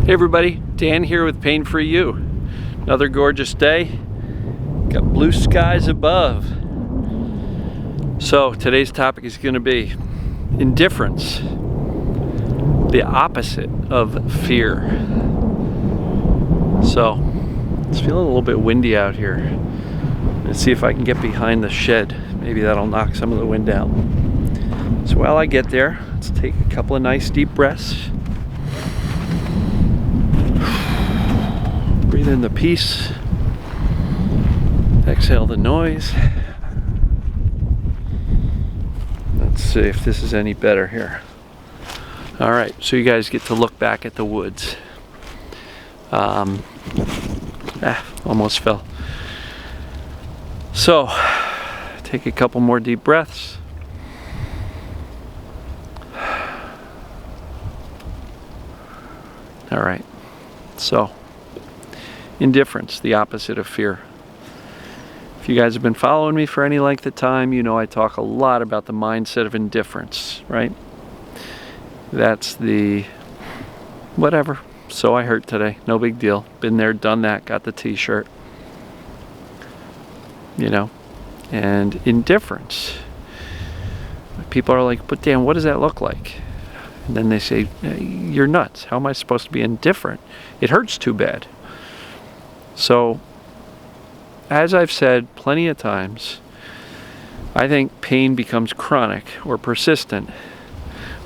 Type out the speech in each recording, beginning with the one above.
Hey everybody, Dan here with Pain Free You. Another gorgeous day. Got blue skies above. So today's topic is going to be indifference, the opposite of fear. So it's feeling a little bit windy out here. Let's see if I can get behind the shed. Maybe that'll knock some of the wind out. So while I get there, let's take a couple of nice deep breaths. Breathe in the peace. Exhale the noise. Let's see if this is any better here. All right, so you guys get to look back at the woods. Almost fell. So, take a couple more deep breaths. All right, so indifference, the opposite of fear. If you guys have been following me for any length of time, you know I talk a lot about the mindset of indifference, right? That's the whatever. So I hurt today, no big deal. Been there, done that, got the t-shirt. You know, and indifference. People are like, but Dan, what does that look like? And then they say, you're nuts. How am I supposed to be indifferent? It hurts too bad. So, as I've said plenty of times, I think pain becomes chronic or persistent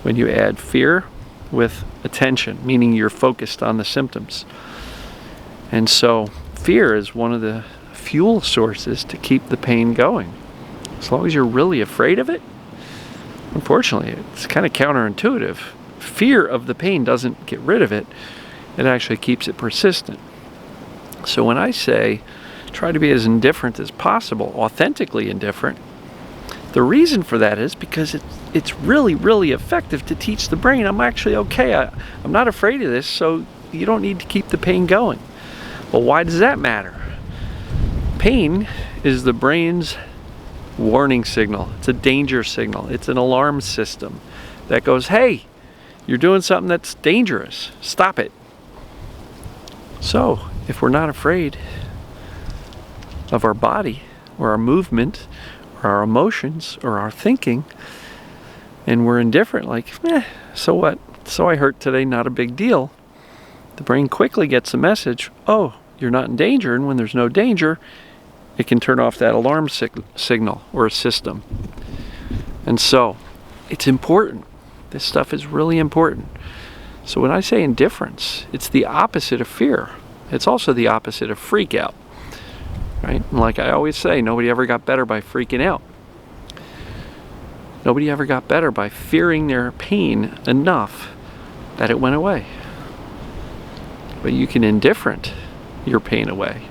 when you add fear with attention, meaning you're focused on the symptoms. And so, fear is one of the fuel sources to keep the pain going. As long as you're really afraid of it, unfortunately, it's kind of counterintuitive. Fear of the pain doesn't get rid of it. It actually keeps it persistent. So when I say try to be as indifferent as possible, authentically indifferent, the reason for that is because it's really, really effective to teach the brain, I'm actually okay. I'm not afraid of this, so you don't need to keep the pain going. Well, why does that matter? Pain is the brain's warning signal. It's a danger signal. It's an alarm system that goes, hey, you're doing something that's dangerous. Stop it. So, if we're not afraid of our body or our movement or our emotions or our thinking, and we're indifferent, like, so what? So I hurt today, not a big deal. The brain quickly gets the message, oh, you're not in danger, and when there's no danger, it can turn off that alarm signal or system. And so, it's important. This stuff is really important. So when I say indifference, it's the opposite of fear. It's also the opposite of freak out, right? And like I always say, nobody ever got better by freaking out. Nobody ever got better by fearing their pain enough that it went away. But you can indifferent your pain away.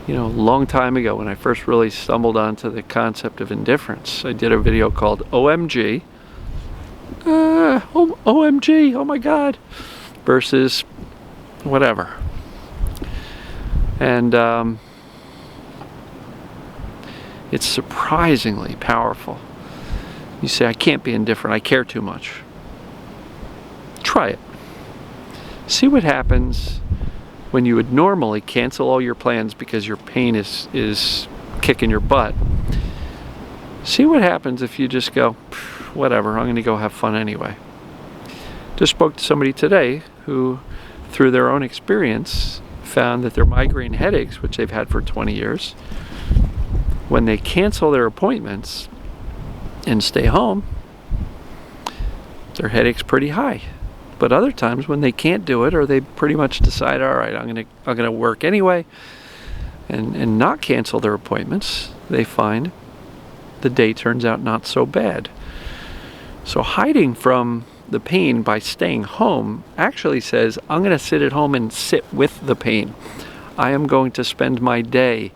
You know, a long time ago when I first really stumbled onto the concept of indifference, I did a video called OMG. OMG, oh my God, versus whatever. And it's surprisingly powerful. You say, I can't be indifferent, I care too much. Try it. See what happens when you would normally cancel all your plans because your pain is kicking your butt. See what happens if you just go, whatever, I'm going to go have fun anyway. Just spoke to somebody today who, through their own experience, found that their migraine headaches, which they've had for 20 years, when they cancel their appointments and stay home, their headache's pretty high. But other times when they can't do it, or they pretty much decide, all right, I'm gonna work anyway, and not cancel their appointments, they find the day turns out not so bad. So hiding from the pain by staying home actually says, I'm going to sit at home and sit with the pain. I am going to spend my day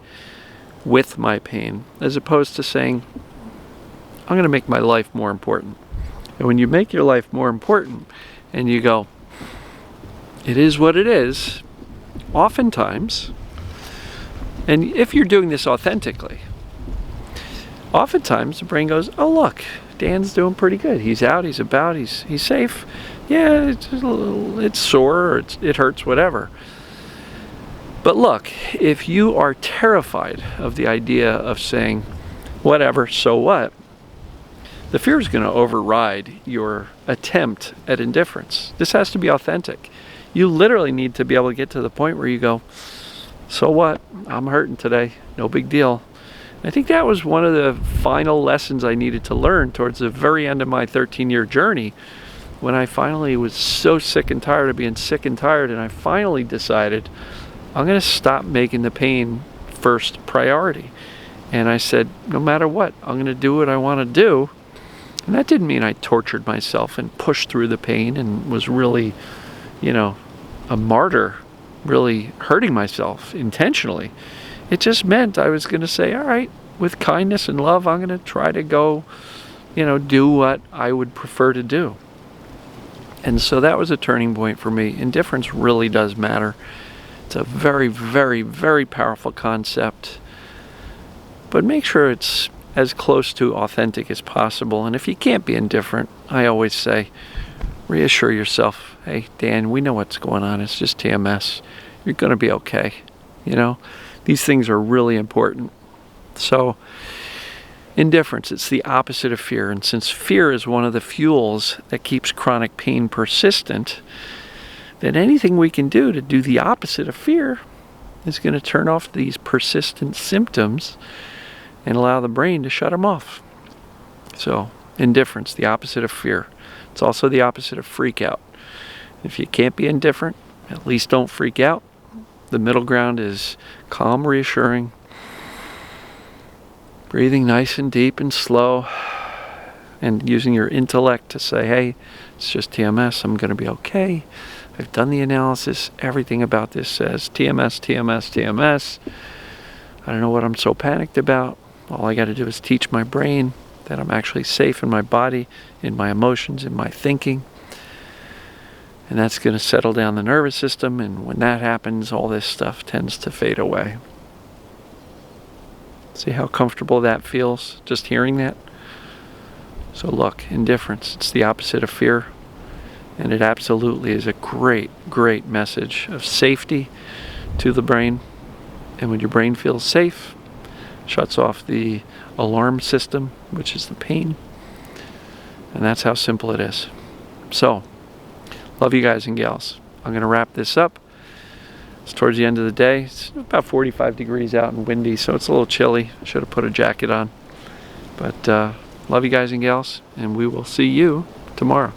with my pain, as opposed to saying, I'm going to make my life more important. And when you make your life more important and you go, it is what it is, oftentimes, and if you're doing this authentically, oftentimes the brain goes, oh look, Dan's doing pretty good. He's out, he's about, he's safe. Yeah, it's just a little, it's sore, or it hurts, whatever. But look, if you are terrified of the idea of saying, whatever, so what, the fear is going to override your attempt at indifference. This has to be authentic. You literally need to be able to get to the point where you go, so what, I'm hurting today, no big deal. I think that was one of the final lessons I needed to learn towards the very end of my 13-year journey, when I finally was so sick and tired of being sick and tired, and I finally decided I'm going to stop making the pain first priority. And I said, no matter what, I'm going to do what I want to do. And that didn't mean I tortured myself and pushed through the pain and was really, a martyr, really hurting myself intentionally. It just meant I was going to say, all right, with kindness and love, I'm going to try to go, do what I would prefer to do. And so that was a turning point for me. Indifference really does matter. It's a very, very, very powerful concept. But make sure it's as close to authentic as possible. And if you can't be indifferent, I always say, reassure yourself, hey, Dan, we know what's going on. It's just TMS. You're going to be okay. These things are really important. So, indifference, it's the opposite of fear. And since fear is one of the fuels that keeps chronic pain persistent, then anything we can do to do the opposite of fear is going to turn off these persistent symptoms and allow the brain to shut them off. So, indifference, the opposite of fear. It's also the opposite of freak out. If you can't be indifferent, at least don't freak out. The middle ground is calm, reassuring, breathing nice and deep and slow, and using your intellect to say, hey, it's just TMS, I'm going to be okay. I've done the analysis. Everything about this says TMS, TMS, TMS. I don't know what I'm so panicked about. All I got to do is teach my brain that I'm actually safe in my body, in my emotions, in my thinking. And that's going to settle down the nervous system. And when that happens, all this stuff tends to fade away. See how comfortable that feels, just hearing that? So look, indifference, it's the opposite of fear. And it absolutely is a great, great message of safety to the brain. And when your brain feels safe, shuts off the alarm system, which is the pain. And that's how simple it is. So, love you guys and gals. I'm going to wrap this up. It's towards the end of the day. It's about 45 degrees out and windy, so it's a little chilly. I should have put a jacket on. But love you guys and gals, and we will see you tomorrow.